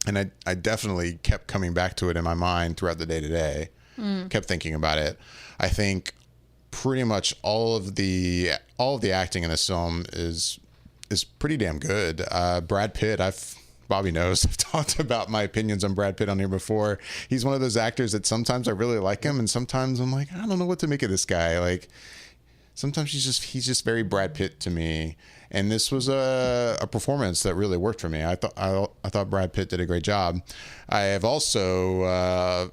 and I definitely kept coming back to it in my mind throughout the day today. Kept thinking about it. I think pretty much all of the acting in this film is pretty damn good. Brad Pitt, Bobby knows, I've talked about my opinions on Brad Pitt on here before. He's one of those actors that sometimes I really like him, and sometimes I'm like, I don't know what to make of this guy. Like, sometimes he's just very Brad Pitt to me. And this was a performance that really worked for me. I thought Brad Pitt did a great job. I have also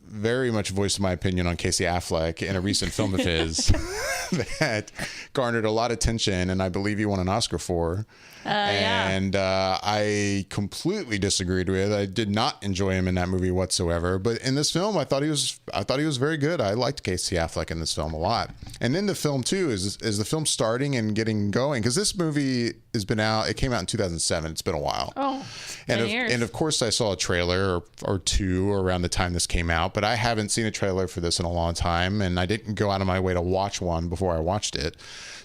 very much voiced my opinion on Casey Affleck in a recent film of his that garnered a lot of attention, and I believe he won an Oscar for. And I completely disagreed with. I did not enjoy him in that movie whatsoever. But in this film, I thought he was very good. I liked Casey Affleck in this film a lot. And in the film too is the film starting and getting going, because this movie has been out. It came out in 2007. It's been a while. Oh, and of course I saw a trailer or two around the time this came out, but I haven't seen a trailer for this in a long time, and I didn't go out of my way to watch one before I watched it.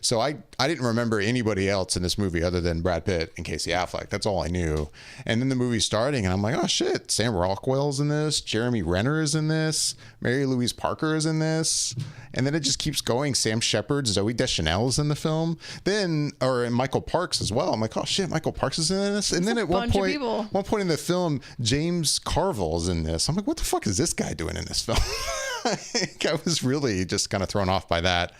So I didn't remember anybody else in this movie other than Brad Pitt and Casey Affleck. That's all I knew. And then the movie's starting, and I'm like, oh shit, Sam Rockwell's in this, Jeremy Renner is in this, Mary Louise Parker is in this, and then it just keeps going. Sam Shepard, Zooey Deschanel is in the film, and Michael Parks as well. I'm like, oh shit, Michael Parks is in this. And then at one point in the film, James Carville is in this. I'm like, what the fuck is this guy doing in this film? I was really just kind of thrown off by that.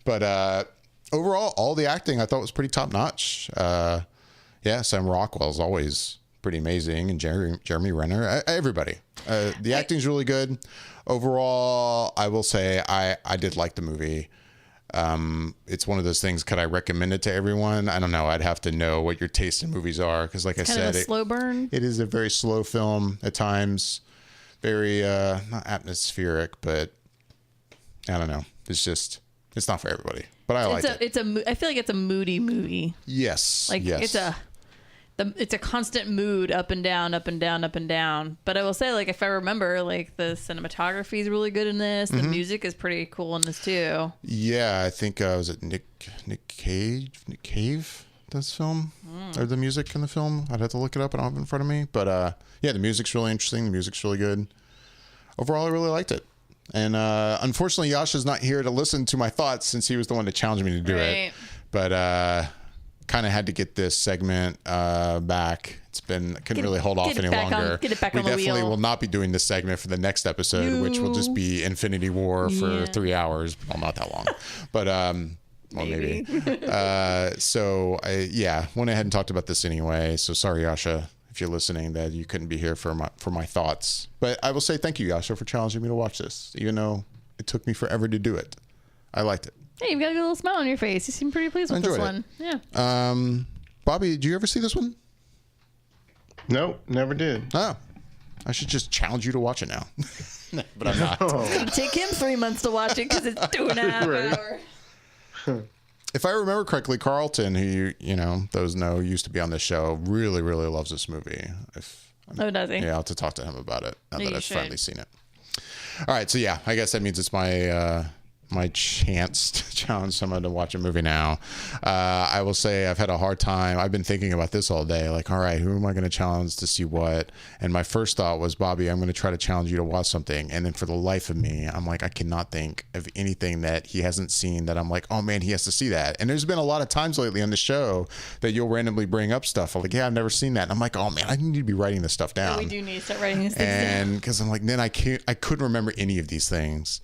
But overall, all the acting I thought was pretty top notch. Sam Rockwell is always pretty amazing, and Jeremy Renner, everybody. The acting's really good. Overall, I will say I did like the movie. It's one of those things. Could I recommend it to everyone? I don't know. I'd have to know what your taste in movies are, because, like I said, slow burn. It is a very slow film at times. Very not atmospheric, but I don't know. It's not for everybody. But I like it. I feel like it's a moody movie. Yes. Like yes. it's a constant mood, up and down, up and down, up and down. But I will say, like, if I remember, like, the cinematography is really good in this. The music is pretty cool in this too. Yeah, I think was it Nick Cave this film or the music in the film? I'd have to look it up. I don't have it in front of me. But the music's really interesting. The music's really good. Overall, I really liked it. And unfortunately, Yasha's not here to listen to my thoughts, since he was the one that challenged me to do it. But kind of had to get this segment back. Couldn't really hold off any longer. Get it back we on the definitely wheel. will not be doing this segment for the next episode, which will just be Infinity War for 3 hours. Well, not that long, but well, maybe. So I went ahead and talked about this anyway. So sorry, Yasha, if you're listening, that you couldn't be here for my thoughts. But I will say thank you, Yasha, for challenging me to watch this, even though it took me forever to do it. I liked it. Hey, you've got a little smile on your face. You seem pretty pleased with this one. Yeah. Bobby, did you ever see this one? No, never did. Oh, I should just challenge you to watch it now. But I'm not. It's going to take him 3 months to watch it, because it's 2.5 hours. If I remember correctly, Carlton, who those know used to be on this show, really, really loves this movie. Does he? Yeah, I'll have to talk to him about it now that I've finally seen it. All right, so I guess that means it's my chance to challenge someone to watch a movie now. I will say I've had a hard time. I've been thinking about this all day. Like, all right, who am I going to challenge to see what? And my first thought was, Bobby, I'm going to try to challenge you to watch something. And then for the life of me, I'm like, I cannot think of anything that he hasn't seen that I'm like, oh man, he has to see that. And there's been a lot of times lately on the show that you'll randomly bring up stuff. I'm like, yeah, I've never seen that. And I'm like, oh man, I need to be writing this stuff down. We do need to start writing these things down. And because I'm like, then I couldn't remember any of these things.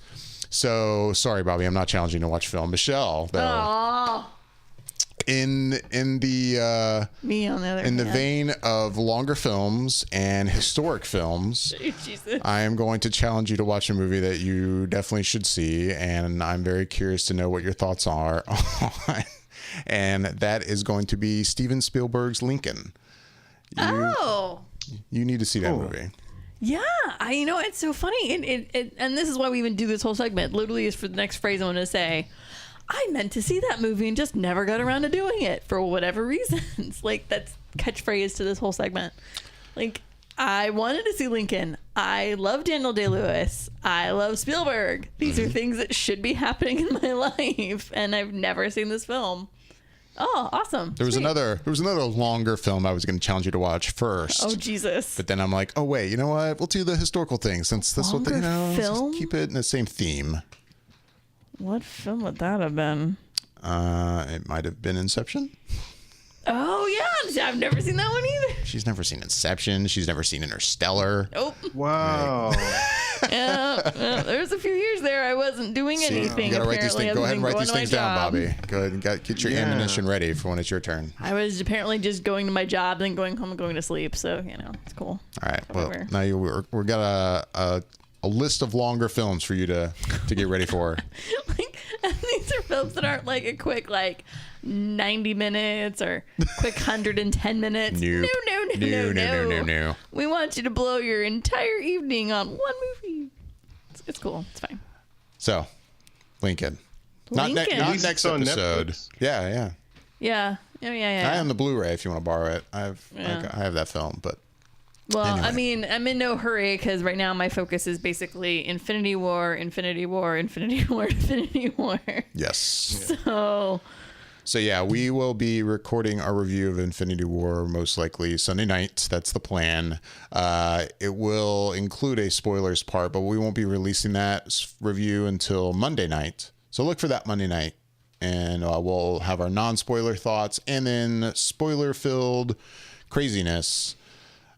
So sorry, Bobby, I'm not challenging you to watch film. Michelle, though, in the me on the other in the vein of longer films and historic films, Jesus. I am going to challenge you to watch a movie that you definitely should see, and I'm very curious to know what your thoughts are on. And that is going to be Steven Spielberg's Lincoln. You need to see that movie. Yeah, it's so funny, and this is why we even do this whole segment. Literally, is for the next phrase I want to say. I meant to see that movie and just never got around to doing it for whatever reasons. Like, that's catchphrase to this whole segment. Like, I wanted to see Lincoln. I love Daniel Day-Lewis. I love Spielberg. These are things that should be happening in my life, and I've never seen this film. Oh, awesome. There was another longer film I was going to challenge you to watch first. Oh, Jesus. But then I'm like, oh, wait, you know what? We'll do the historical thing, since this will, film? keep it in the same theme. What film would that have been? It might have been Inception. Oh, yeah. I've never seen that one either. She's never seen Inception. She's never seen Interstellar. Nope. Wow. Yeah, there's a few years there I wasn't doing anything. You gotta write these things. Go ahead and write these things down, job. Bobby. Go ahead and get your ammunition ready for when it's your turn. I was apparently just going to my job, then going home and going to sleep. So it's cool. All right. Whatever. Well, now we're got a list of longer films for you to get ready for. Like, at These are films that aren't like a quick 90 minutes or quick 110 minutes. Nope. No. We want you to blow your entire evening on one movie. It's cool. It's fine. So, Lincoln. Lincoln. Not next on episode. Netflix. Yeah. Yeah. I own the Blu-ray if you want to borrow it. I have that film, but well, anyway. I mean, I'm in no hurry because right now my focus is basically Infinity War, Infinity War, Infinity War, Infinity War. Yes. So yeah, we will be recording our review of Infinity War most likely Sunday night. That's the plan. It will include a spoilers part, but we won't be releasing that review until Monday night. So look for that Monday night. And we'll have our non-spoiler thoughts and then spoiler-filled craziness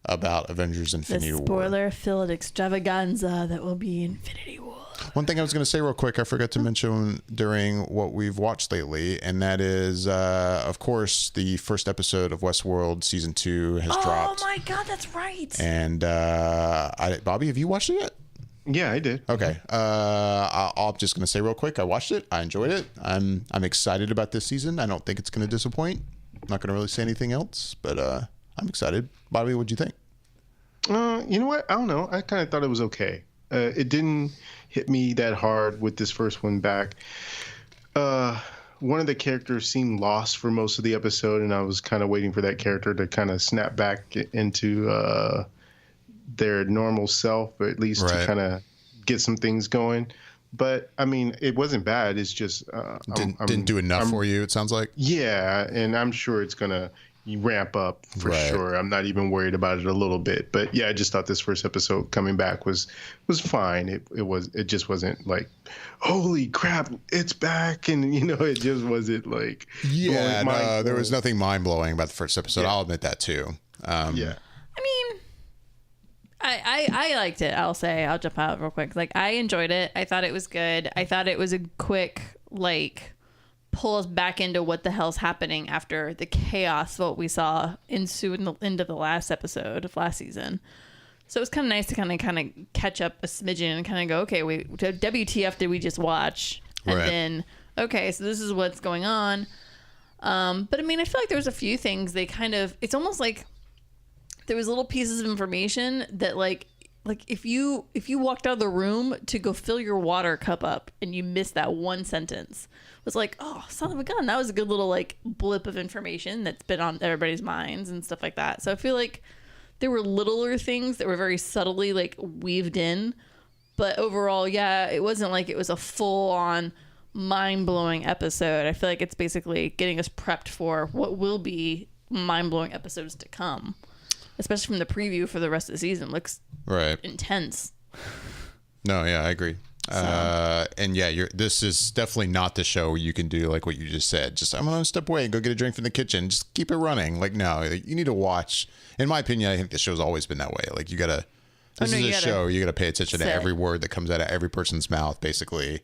about Avengers Infinity War. The spoiler-filled extravaganza that will be Infinity War. One thing I was going to say real quick, I forgot to mention during what we've watched lately, and that is, of course, the first episode of Westworld Season 2 has dropped. Oh my God, that's right. And Bobby, have you watched it yet? Yeah, I did. Okay. I'm just going to say real quick, I watched it. I enjoyed it. I'm excited about this season. I don't think it's going to disappoint. I'm not going to really say anything else, but I'm excited. Bobby, what'd you think? You know what? I don't know. I kind of thought it was okay. It didn't hit me that hard with this first one back. One of the characters seemed lost for most of the episode, and I was kind of waiting for that character to kind of snap back into their normal self, or at least to kind of get some things going. But I mean, it wasn't bad. It's just didn't do enough for you, it sounds like. Yeah, and I'm sure it's gonna ramp up for sure. I'm not even worried about it a little bit. But yeah, I just thought this first episode coming back was fine. It just wasn't like, holy crap, it's back, and it just wasn't like. Yeah, no, there was nothing mind blowing about the first episode. Yeah. I'll admit that too. Yeah. I mean, I liked it. I'll jump out real quick. Like, I enjoyed it. I thought it was good. I thought it was a quick, pull us back into what the hell's happening after the chaos what we saw ensue into the last episode of last season. So it was kind of nice to kind of catch up a smidgen and kind of go, okay, WTF did we just watch? And then, okay, so this is what's going on. But I mean, I feel like there was a few things it's almost like there was little pieces of information that like if you walked out of the room to go fill your water cup up and you missed that one sentence, it was like, oh, son of a gun, that was a good little blip of information that's been on everybody's minds and stuff like that. So I feel like there were littler things that were very subtly weaved in, but overall, yeah, it wasn't like it was a full on mind-blowing episode. I feel like it's basically getting us prepped for what will be mind-blowing episodes to come. Especially from the preview for the rest of the season. Looks intense. No, yeah, I agree. So. And yeah, this is definitely not the show where you can do like what you just said. Just, I'm going to step away and go get a drink from the kitchen. Just keep it running. No, you need to watch. In my opinion, I think the show's always been that way. You got to, this is a show, you got to pay attention to every word that comes out of every person's mouth, basically.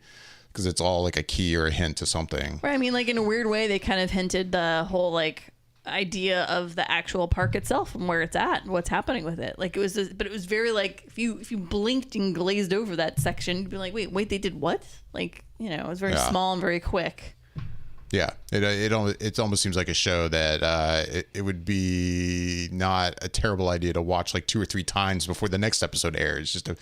Because it's all a key or a hint to something. Right. I mean, in a weird way, they kind of hinted the whole idea of the actual park itself and where it's at and what's happening with it. But it was very if you blinked and glazed over that section, you'd be like, wait, they did what? It was very small and very quick. Yeah, it almost seems like a show that it would be not a terrible idea to watch 2 or 3 times before the next episode airs, just to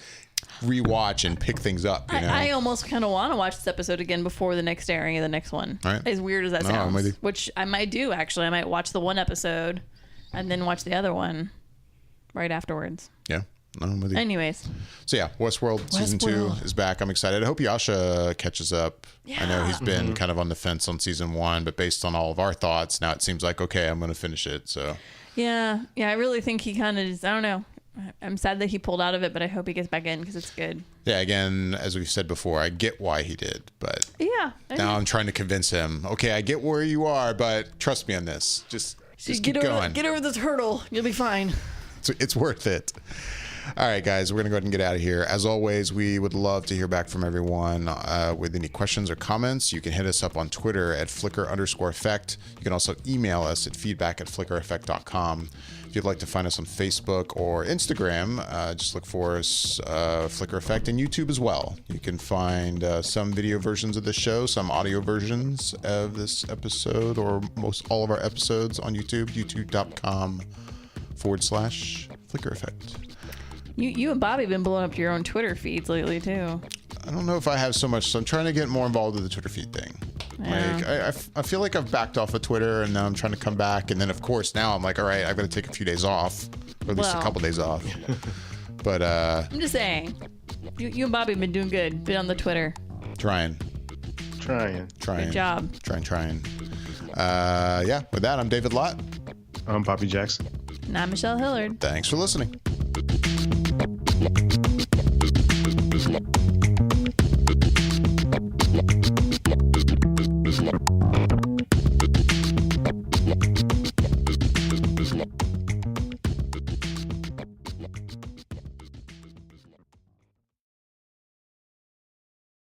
rewatch and pick things up. I almost kind of want to watch this episode again before the next airing of the next one. Right. As weird as that sounds, which I might do actually. I might watch the one episode and then watch the other one right afterwards. Yeah. No, I'm with you. Anyways. So yeah, Westworld season 2 is back. I'm excited. I hope Yasha catches up. Yeah. I know he's been kind of on the fence on season 1, but based on all of our thoughts, now it seems like, okay, I'm going to finish it. So. Yeah. I really think he kind of just, I don't know. I'm sad that he pulled out of it, but I hope he gets back in because it's good. Yeah, again, as we've said before, I get why he did, but now I'm trying to convince him, okay, I get where you are, but trust me on this. Just keep going. Get over this hurdle. You'll be fine. It's worth it. All right, guys, we're going to go ahead and get out of here. As always, we would love to hear back from everyone with any questions or comments. You can hit us up on Twitter at @flicker_effect. You can also email us at feedback@flickereffect.com. If you'd like to find us on Facebook or Instagram, just look for us, Flicker Effect, and YouTube as well. You can find some video versions of the show, some audio versions of this episode, or most all of our episodes on YouTube, youtube.com/Flicker Effect. You and Bobby have been blowing up your own Twitter feeds lately too. I don't know if I have so much, so I'm trying to get more involved with the Twitter feed thing. Yeah. Like, I feel like I've backed off of Twitter, and now I'm trying to come back, and then of course now I'm like, all right, I've got to take a few days off, or at least a couple dadays off. But I'm just saying, you and Bobby have been doing good. Been on the Twitter. Trying. Good job. Trying. Yeah. With that, I'm David Lott. I'm Poppy Jackson. And I'm Michelle Hillard. Thanks for listening.